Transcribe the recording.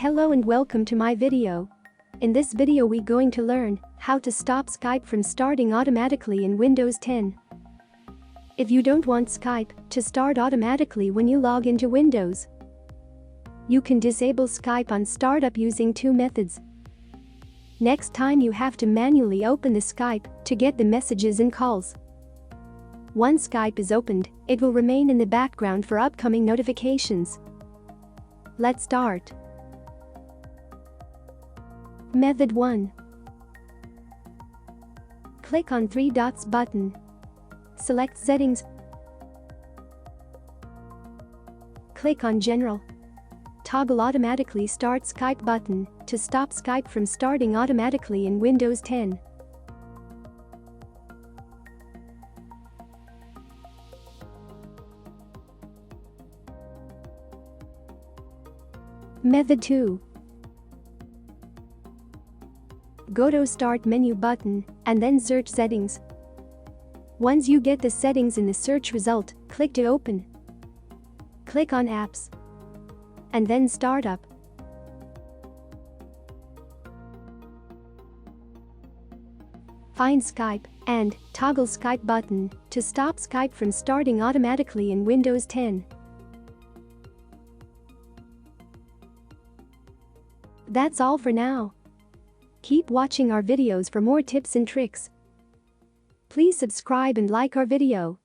Hello and welcome to my video. In this video we going to learn how to stop Skype from starting automatically in Windows 10. If you don't want Skype to start automatically when you log into Windows, you can disable Skype on startup using two methods. Next time you have to manually open the Skype to get the messages and calls. Once Skype is opened, it will remain in the background for upcoming notifications. Let's start. Method 1. Click on three dots button. Select Settings. Click on General. Toggle Automatically Start Skype button to stop Skype from starting automatically in Windows 10. Method 2. Go to Start menu button and then search Settings. Once you get the settings in the search result, click to open. Click on Apps and then Startup. Find Skype and toggle Skype button to stop Skype from starting automatically in Windows 10. That's all for now. Keep watching our videos for more tips and tricks. Please subscribe and like our video.